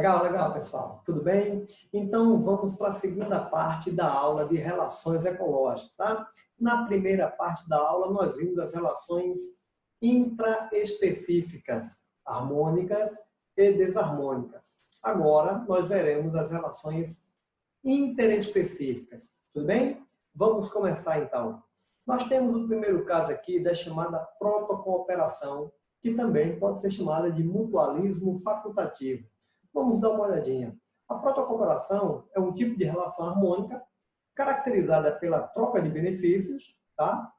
Legal, legal, pessoal. Tudo bem? Então, vamos para a segunda parte da aula de relações ecológicas, tá? Na primeira parte da aula, nós vimos as relações intraespecíficas, harmônicas e desarmônicas. Agora, nós veremos as relações interespecíficas. Tudo bem? Vamos começar, então. Nós temos o primeiro caso aqui da chamada protocooperação, que também pode ser chamada de mutualismo facultativo. Vamos dar uma olhadinha. A protocooperação é um tipo de relação harmônica caracterizada pela troca de benefícios, tá?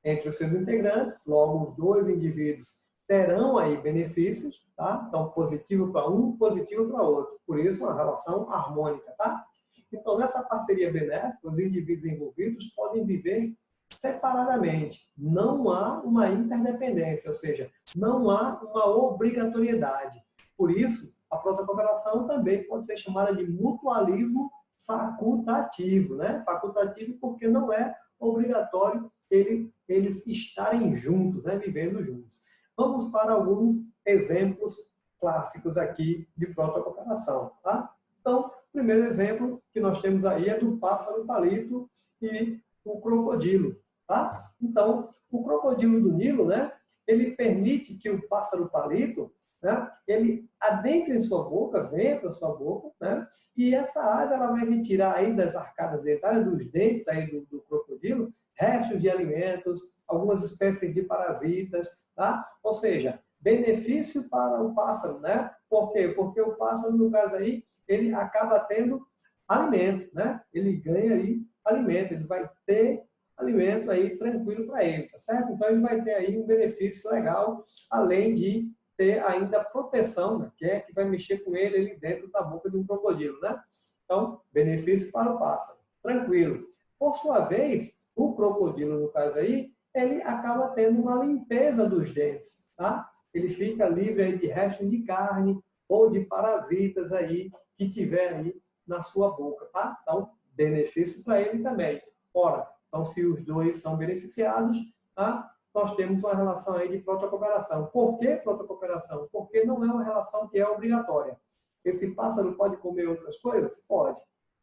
Entre os seus integrantes. Logo, os dois indivíduos terão aí benefícios, tá? Então, positivo para um, positivo para outro. Por isso, uma relação harmônica, tá? Então, nessa parceria benéfica, os indivíduos envolvidos podem viver separadamente. Não há uma interdependência, ou seja, não há uma obrigatoriedade. Por isso, a protocooperação também pode ser chamada de mutualismo facultativo, né? Facultativo porque não é obrigatório eles estarem juntos, né? Vivendo juntos. Vamos para alguns exemplos clássicos aqui de protocooperação, tá? Então, o primeiro exemplo que nós temos aí é do pássaro palito e o crocodilo, tá? Então, o crocodilo do Nilo, né? Ele permite que o pássaro palito, né, ele adentre em sua boca, venha para sua boca, né, e essa ave ela vai retirar aí das arcadas dentárias, dos dentes aí do crocodilo, restos de alimentos, algumas espécies de parasitas, tá? Ou seja, benefício para o pássaro, né? Por quê? Porque o pássaro, no caso aí, ele acaba tendo alimento, né? Ele ganha aí alimento, ele vai ter alimento aí tranquilo para ele, tá certo? Então ele vai ter aí um benefício legal, além de ter ainda proteção, né, que vai mexer com ele ali dentro da boca de um crocodilo, né? Então, benefício para o pássaro. Tranquilo. Por sua vez, o crocodilo, no caso aí, ele acaba tendo uma limpeza dos dentes, tá? Ele fica livre aí de restos de carne ou de parasitas aí que tiver aí na sua boca, tá? Então, benefício para ele também. Ora, então, se os dois são beneficiados, tá? Nós temos uma relação aí de protocooperação. Por que protocooperação? Porque não é uma relação que é obrigatória. Esse pássaro pode comer outras coisas? Pode.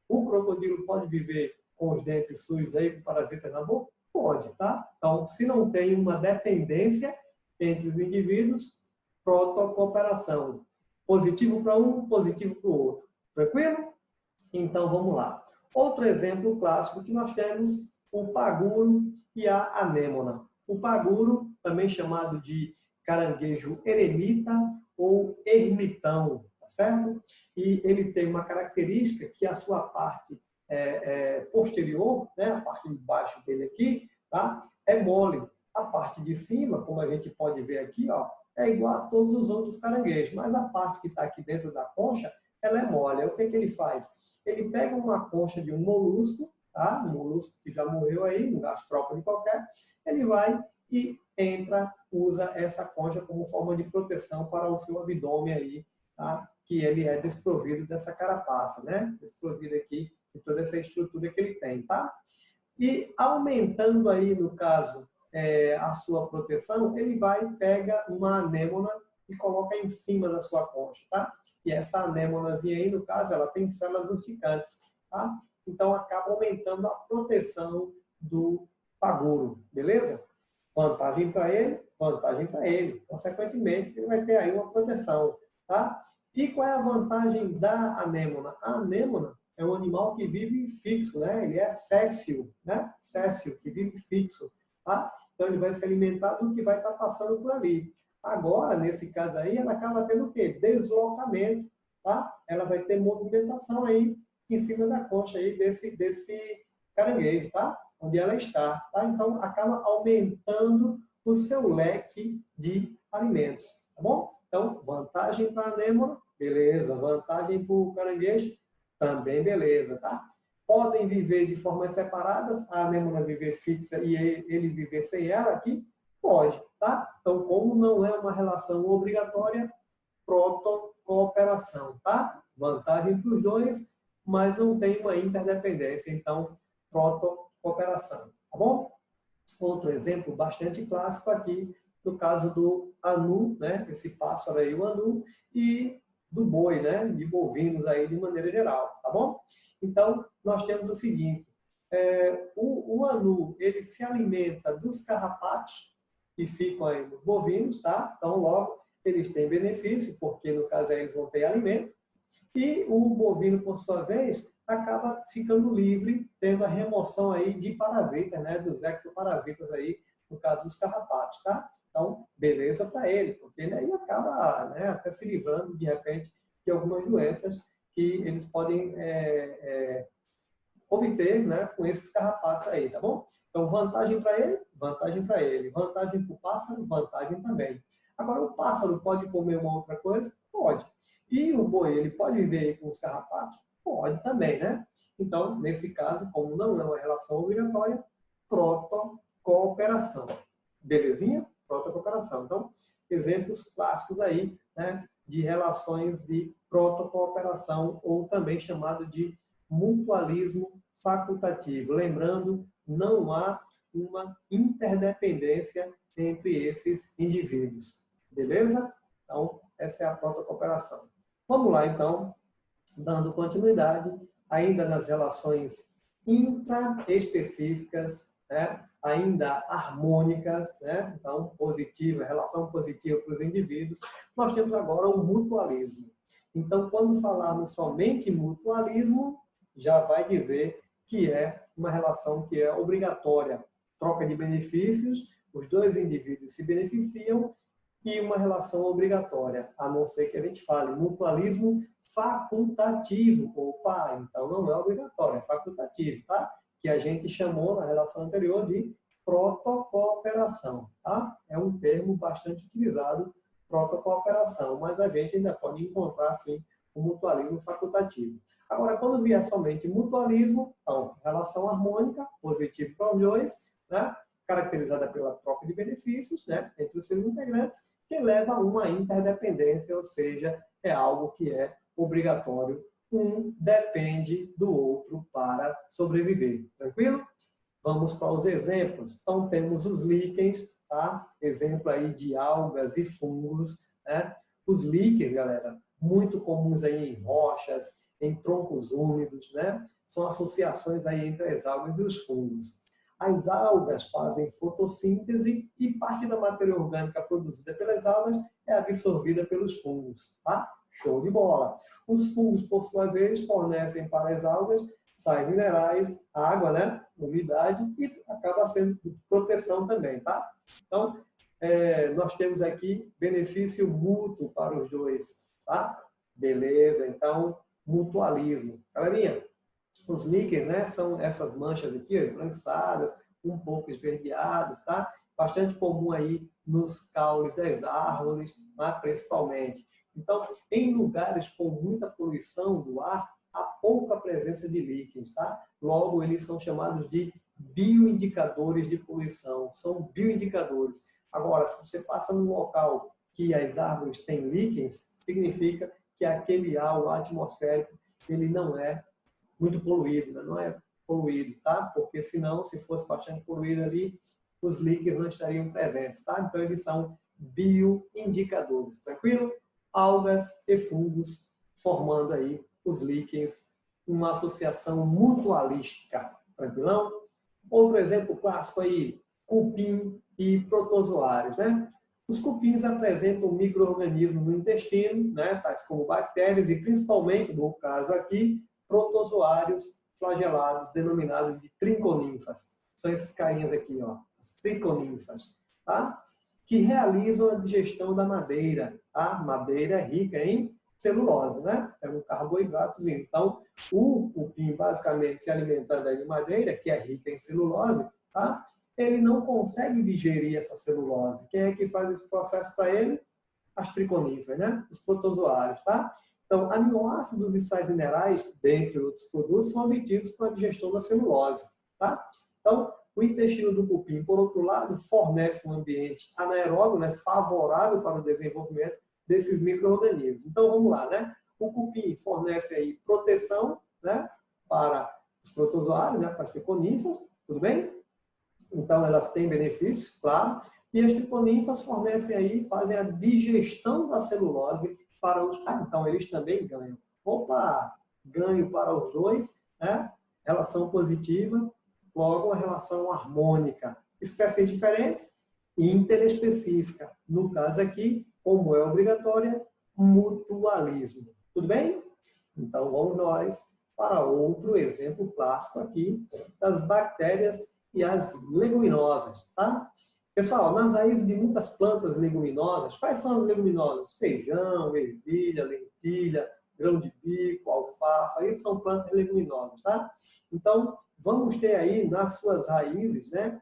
O crocodilo pode viver com os dentes sujos aí, com parasitas na boca? Pode, tá? Então, se não tem uma dependência entre os indivíduos, protocooperação. Positivo para um, positivo para o outro. Tranquilo? Então, vamos lá. Outro exemplo clássico que nós temos, o paguro e a anêmona. O paguro, também chamado de caranguejo eremita ou ermitão, tá certo? E ele tem uma característica que a sua parte posterior, né, a parte de baixo dele aqui, tá, é mole. A parte de cima, como a gente pode ver aqui, ó, é igual a todos os outros caranguejos, mas a parte que está aqui dentro da concha, ela é mole. Aí, o que ele faz? Ele pega uma concha de um molusco, tá? Um molusco que já morreu aí, um gastrópode qualquer, ele vai e entra, usa essa concha como forma de proteção para o seu abdômen aí, tá? Que ele é desprovido dessa carapaça, né? Desprovido aqui de toda essa estrutura que ele tem, tá? E aumentando aí, no caso, a sua proteção, ele vai, pega uma anêmona e coloca em cima da sua concha, tá? E essa anêmonazinha aí, no caso, ela tem células urticantes, tá? Então, acaba aumentando a proteção do paguro, beleza? Vantagem para ele, vantagem para ele. Consequentemente, ele vai ter aí uma proteção, tá? E qual é a vantagem da anêmona? A anêmona é um animal que vive fixo, né? Ele é séssil, né? Séssil, que vive fixo, tá? Então, ele vai se alimentar do que vai estar passando por ali. Agora, nesse caso aí, ela acaba tendo o quê? Deslocamento, tá? Ela vai ter movimentação aí em cima da concha aí desse caranguejo, tá? Onde ela está, tá? Então, acaba aumentando o seu leque de alimentos, tá bom? Então, vantagem para a anêmona, beleza. Vantagem para o caranguejo, também beleza, tá? Podem viver de formas separadas, a anêmona viver fixa e ele viver sem ela aqui? Pode, tá? Então, como não é uma relação obrigatória, protocooperação, tá? Vantagem para os dois, mas não tem uma interdependência, então, protocooperação, tá bom? Outro exemplo bastante clássico aqui, no caso do anu, né? Esse pássaro aí, o anu, e do boi, né? De bovinos aí de maneira geral, tá bom? Então, nós temos o seguinte, o anu, ele se alimenta dos carrapatos que ficam aí nos bovinos, tá? Então, logo, eles têm benefício, porque no caso aí eles vão ter alimento, e o bovino, por sua vez, acaba ficando livre, tendo a remoção aí de parasitas, né? Dos ectoparasitas aí, no caso dos carrapatos, tá? Então, beleza para ele, porque ele aí acaba, né, até se livrando, de repente, de algumas doenças que eles podem obter, né, com esses carrapatos aí, tá bom? Então, vantagem para ele, vantagem para ele. Vantagem para o pássaro, vantagem também. Agora, o pássaro pode comer uma outra coisa? Pode. E o boi, ele pode viver aí com os carrapatos? Pode também, né? Então, nesse caso, como não é uma relação obrigatória, protocooperação. Belezinha? Protocooperação. Então, exemplos clássicos aí, né, de relações de protocooperação, ou também chamado de mutualismo facultativo. Lembrando, não há uma interdependência entre esses indivíduos. Beleza? Então, essa é a protocooperação. Vamos lá, então, dando continuidade, ainda nas relações intraespecíficas, né? Ainda harmônicas, né? Então, positiva, relação positiva para os indivíduos. Nós temos agora o mutualismo. Então, quando falarmos somente mutualismo, já vai dizer que é uma relação que é obrigatória. Troca de benefícios, os dois indivíduos se beneficiam, e uma relação obrigatória, a não ser que a gente fale mutualismo facultativo. Opa, então não é obrigatório, é facultativo, tá? Que a gente chamou na relação anterior de protocooperação, tá? É um termo bastante utilizado, protocooperação, mas a gente ainda pode encontrar, sim, o mutualismo facultativo. Agora, quando vier somente mutualismo, então, relação harmônica, positivo para os dois, né? Caracterizada pela troca de benefícios, né, entre os seus integrantes, que leva a uma interdependência, ou seja, é algo que é obrigatório. Um depende do outro para sobreviver. Tranquilo? Vamos para os exemplos. Então, temos os líquens, tá? Exemplo aí de algas e fungos, né? Os líquens, galera, muito comuns aí em rochas, em troncos úmidos, né? São associações aí entre as algas e os fungos. As algas fazem fotossíntese e parte da matéria orgânica produzida pelas algas é absorvida pelos fungos, tá? Show de bola! Os fungos, por sua vez, fornecem para as algas sais minerais, água, né? Umidade, e acaba sendo proteção também, tá? Então, nós temos aqui benefício mútuo para os dois, tá? Beleza, então, mutualismo. Galerinha, os líquens, né, são essas manchas aqui, esbranquiçadas, um pouco esverdeadas, tá? Bastante comum aí nos caules das árvores, tá? Principalmente. Então, em lugares com muita poluição do ar, há pouca presença de líquens, tá? Logo, eles são chamados de bioindicadores de poluição. São bioindicadores. Agora, se você passa num local que as árvores têm líquens, significa que aquele ar, o atmosférico, ele não é muito poluído, né? Não é poluído, tá? Porque senão, se fosse bastante poluído ali, os líquens não estariam presentes, tá? Então, eles são bioindicadores, tranquilo? Algas e fungos formando aí os líquens, uma associação mutualística, tranquilão? Outro exemplo clássico aí, cupim e protozoários, né? Os cupins apresentam micro-organismos no intestino, né? Tais como bactérias e principalmente, no caso aqui, protozoários flagelados, denominados de triconinfas. São esses carinhas aqui, ó, as triconinfas, tá? Que realizam a digestão da madeira. A madeira é rica em celulose, né? É um carboidratozinho. Então, o cupim, basicamente, se alimentando de madeira, que é rica em celulose, tá? Ele não consegue digerir essa celulose. Quem é que faz esse processo para ele? As triconíferas, né? Os protozoários, tá? Então, aminoácidos e sais minerais, dentre outros produtos, são obtidos com a digestão da celulose, tá? Então, o intestino do cupim, por outro lado, fornece um ambiente anaeróbio, né, favorável para o desenvolvimento desses micro-organismos. Então, vamos lá, né? O cupim fornece aí proteção, né, para os protozoários, né, para as triconíferas, tudo bem? Então, elas têm benefícios, claro, e as triconíferas fornecem aí, fazem a digestão da celulose para os... então eles também ganham. Opa, ganho para os dois, né? Relação positiva, logo a relação harmônica. Espécies diferentes, interespecífica. No caso aqui, como é obrigatória, mutualismo. Tudo bem? Então, vamos nós para outro exemplo clássico aqui das bactérias e as leguminosas, tá? Pessoal, nas raízes de muitas plantas leguminosas, quais são as leguminosas? Feijão, ervilha, lentilha, grão de bico, alfafa, esses são plantas leguminosas, tá? Então, vamos ter aí nas suas raízes, né,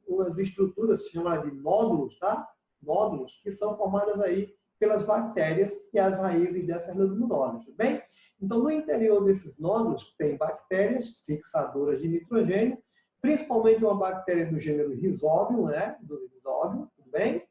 umas estruturas chamadas de nódulos, tá? Nódulos que são formadas aí pelas bactérias e as raízes dessas leguminosas, tudo bem? Então, no interior desses nódulos tem bactérias fixadoras de nitrogênio, principalmente uma bactéria do gênero Rhizobium, né? Do Rhizobium, tudo bem?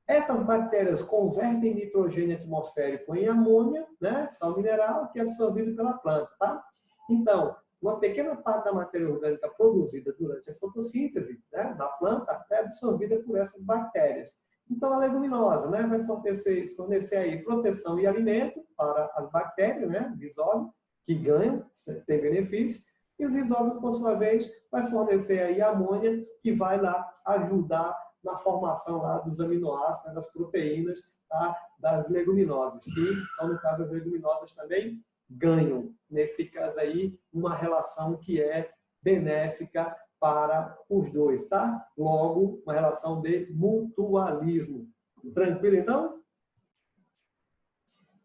Essas bactérias convertem nitrogênio atmosférico em amônia, né? Sal mineral, que é absorvido pela planta, tá? Então, uma pequena parte da matéria orgânica produzida durante a fotossíntese, né, da planta é absorvida por essas bactérias. Então, a leguminosa, né, vai fornecer aí proteção e alimento para as bactérias, né, Rhizóbio, que ganham, tem benefício, e os Rhizóbios, por sua vez, vai fornecer aí amônia, que vai lá ajudar na formação lá dos aminoácidos, das proteínas, tá, das leguminosas, que, então, no caso das leguminosas também, ganham, nesse caso aí, uma relação que é benéfica para os dois, tá? Logo, uma relação de mutualismo. Tranquilo, então?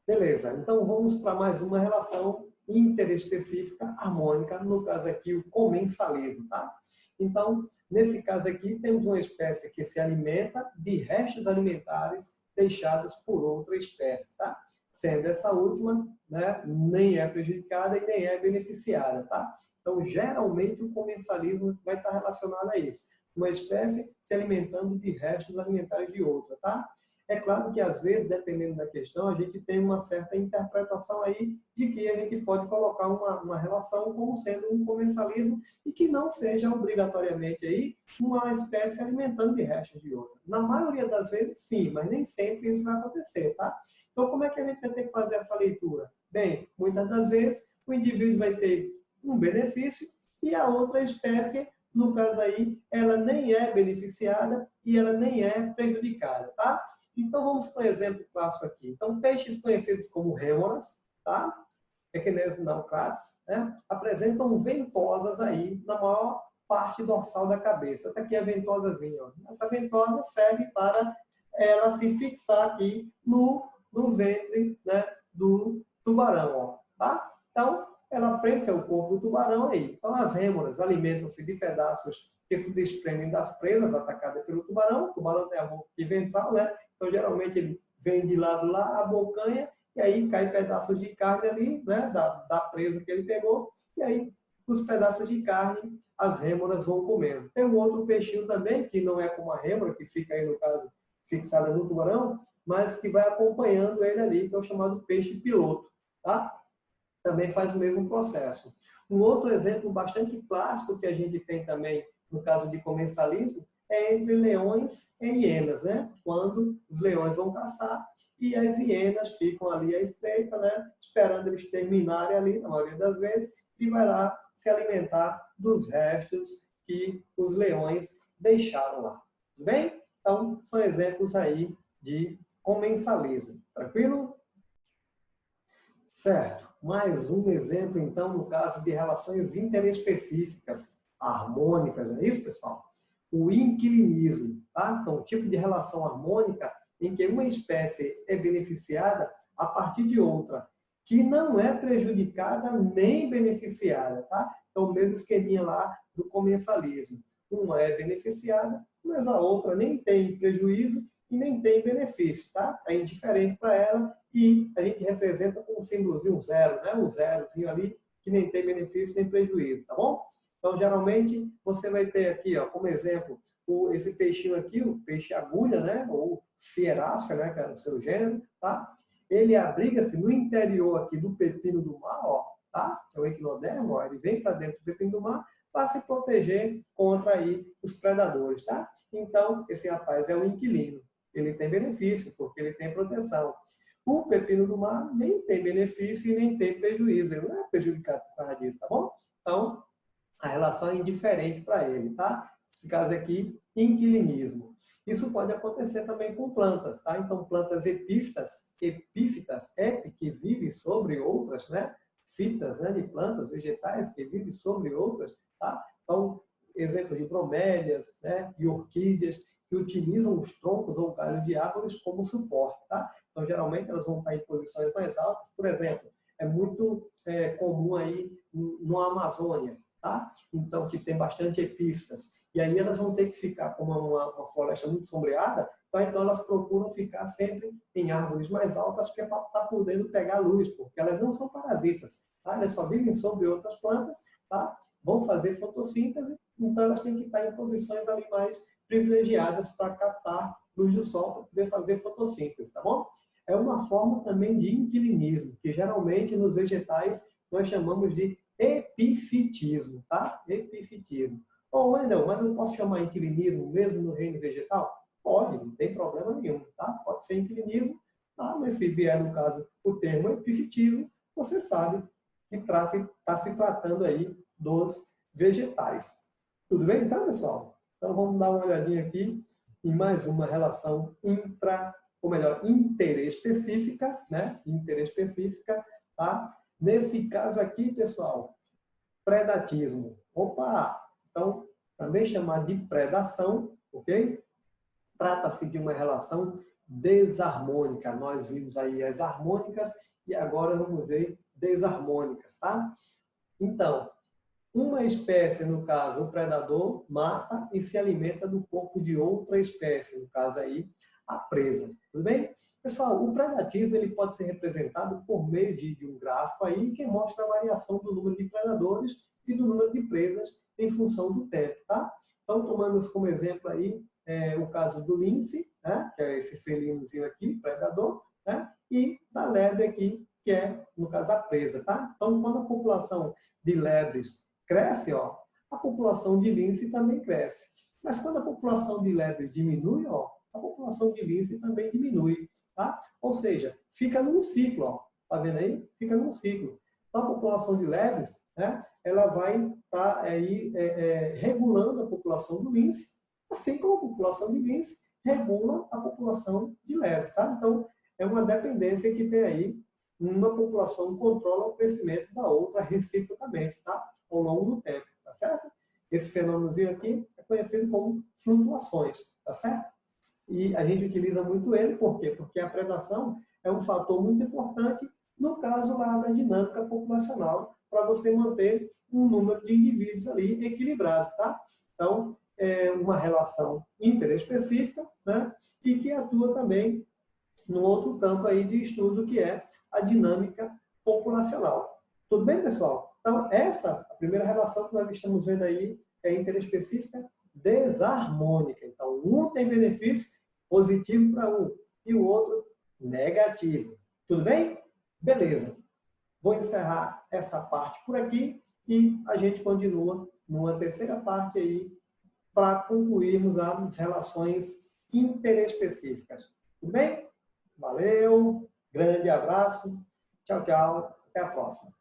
Beleza, então vamos para mais uma relação interespecífica harmônica, no caso aqui o comensalismo, tá? Então, nesse caso aqui, temos uma espécie que se alimenta de restos alimentares deixados por outra espécie, tá? Sendo essa última, né, nem é prejudicada e nem é beneficiada, tá? Então, geralmente, o comensalismo vai estar relacionado a isso. Uma espécie se alimentando de restos alimentares de outra, tá? É claro que, às vezes, dependendo da questão, a gente tem uma certa interpretação aí de que a gente pode colocar uma relação como sendo um comensalismo e que não seja obrigatoriamente aí uma espécie alimentando de restos de outra. Na maioria das vezes, sim, mas nem sempre isso vai acontecer, tá? Então, como é que a gente vai ter que fazer essa leitura? Bem, muitas das vezes, o indivíduo vai ter um benefício e a outra espécie, no caso aí, ela nem é beneficiada e ela nem é prejudicada, tá? Então, vamos para um exemplo clássico aqui. Então, peixes conhecidos como rêmoras, tá? Equinesias naucrates, né? Apresentam ventosas aí na maior parte dorsal da cabeça. Está aqui a ventosazinha, ó. Essa ventosa serve para ela se fixar aqui no ventre, né, do tubarão, ó, tá? Então, ela prende o corpo do tubarão aí. Então, as rêmoras alimentam-se de pedaços que se desprendem das presas atacadas pelo tubarão. O tubarão tem a boca ventral, né? Então, geralmente, ele vem de lado lá, abocanha, e aí cai pedaços de carne ali, né, da presa que ele pegou, e aí os pedaços de carne, as rêmoras vão comendo. Tem um outro peixinho também, que não é como a rêmora, que fica aí, no caso, fixada no tubarão, mas que vai acompanhando ele ali, que é o chamado peixe piloto, tá? Também faz o mesmo processo. Um outro exemplo bastante clássico que a gente tem também, no caso de comensalismo, é entre leões e hienas, né? Quando os leões vão caçar e as hienas ficam ali à espreita, né? Esperando eles terminarem ali, na maioria das vezes, e vai lá se alimentar dos restos que os leões deixaram lá. Tudo bem? Então, são exemplos aí de comensalismo. Tranquilo? Certo. Mais um exemplo, então, no caso de relações interespecíficas, harmônicas, não é isso, pessoal? O inquilinismo, tá? Então, um tipo de relação harmônica em que uma espécie é beneficiada a partir de outra, que não é prejudicada nem beneficiada, tá? Então, o mesmo esqueminha lá do comensalismo. Uma é beneficiada, mas a outra nem tem prejuízo e nem tem benefício, tá? É indiferente para ela e a gente representa com um símbolozinho zero, né? Um zerozinho ali que nem tem benefício nem prejuízo, tá bom? Então, geralmente, você vai ter aqui, ó, como exemplo, esse peixinho aqui, o peixe agulha, né? Ou fierácea, né? Que é o seu gênero, tá? Ele abriga-se no interior aqui do pepino do mar, ó, tá? É o equinodermo, ó, ele vem para dentro do pepino do mar para se proteger contra aí os predadores, tá? Então, esse rapaz é o inquilino. Ele tem benefício, porque ele tem proteção. O pepino do mar nem tem benefício e nem tem prejuízo, ele não é prejudicado por causa disso, tá bom? Então, a relação é indiferente para ele, tá? Nesse caso aqui, inquilinismo. Isso pode acontecer também com plantas, tá? Então, plantas epífitas, que vivem sobre outras, né? Fitas, né, de plantas vegetais que vivem sobre outras, tá? Então, exemplo de bromélias, né, e orquídeas, que utilizam os troncos ou galhos de árvores como suporte, tá? Então, geralmente, elas vão estar em posições mais altas. Por exemplo, é muito comum aí na Amazônia, tá? Então, que tem bastante epífitas. E aí elas vão ter que ficar como uma floresta muito sombreada, tá? Então elas procuram ficar sempre em árvores mais altas, que é para estar podendo pegar luz, porque elas não são parasitas, tá? Elas só vivem sobre outras plantas, tá? Vão fazer fotossíntese, então elas têm que estar em posições ali mais privilegiadas para captar luz do sol, para poder fazer fotossíntese, tá bom? É uma forma também de inquilinismo, que geralmente nos vegetais nós chamamos de epifitismo, tá? Epifitismo. Ô, Wendel, mas não posso chamar inquilinismo mesmo no reino vegetal? Pode, não tem problema nenhum, tá? Pode ser inquilinismo, tá? Mas se vier, no caso, o termo epifitismo, você sabe que está se tratando aí dos vegetais. Tudo bem, então, pessoal? Então, vamos dar uma olhadinha aqui em mais uma relação interespecífica, né? Interespecífica, tá? Nesse caso aqui, pessoal, predatismo. Opa! Então, também chamado de predação, ok? Trata-se de uma relação desarmônica. Nós vimos aí as harmônicas e agora vamos ver desarmônicas, tá? Então, uma espécie, no caso, o predador, mata e se alimenta do corpo de outra espécie, no caso aí, a presa. Tudo bem? Pessoal, o predatismo ele pode ser representado por meio de um gráfico aí que mostra a variação do número de predadores e do número de presas em função do tempo, tá? Então, tomamos como exemplo aí o caso do lince, né, que é esse felinozinho aqui, predador, né, e da lebre aqui, que é, no caso, a presa, tá? Então, quando a população de lebres cresce, ó, a população de lince também cresce. Mas quando a população de lebre diminui, ó, a população de lince também diminui, tá? Ou seja, fica num ciclo, ó. Tá vendo aí? Fica num ciclo. Então, a população de lebres, né, ela vai estar aí regulando a população do lince, assim como a população de lince regula a população de lebre, tá? Então, é uma dependência que tem aí, uma população controla o crescimento da outra reciprocamente, tá? Ao longo do tempo, tá certo? Esse fenômenozinho aqui é conhecido como flutuações, tá certo? E a gente utiliza muito ele, por quê? Porque a predação é um fator muito importante no caso lá da dinâmica populacional, para você manter um número de indivíduos ali equilibrado, tá? Então, é uma relação interespecífica, né? E que atua também no outro campo aí de estudo, que é a dinâmica populacional. Tudo bem, pessoal? Então, essa, a primeira relação que nós estamos vendo aí, é interespecífica desarmônica. Então, um tem benefício positivo para um e o outro negativo. Tudo bem? Beleza. Vou encerrar essa parte por aqui e a gente continua numa terceira parte aí para concluirmos as relações interespecíficas. Tudo bem? Valeu, grande abraço, tchau, tchau, até a próxima.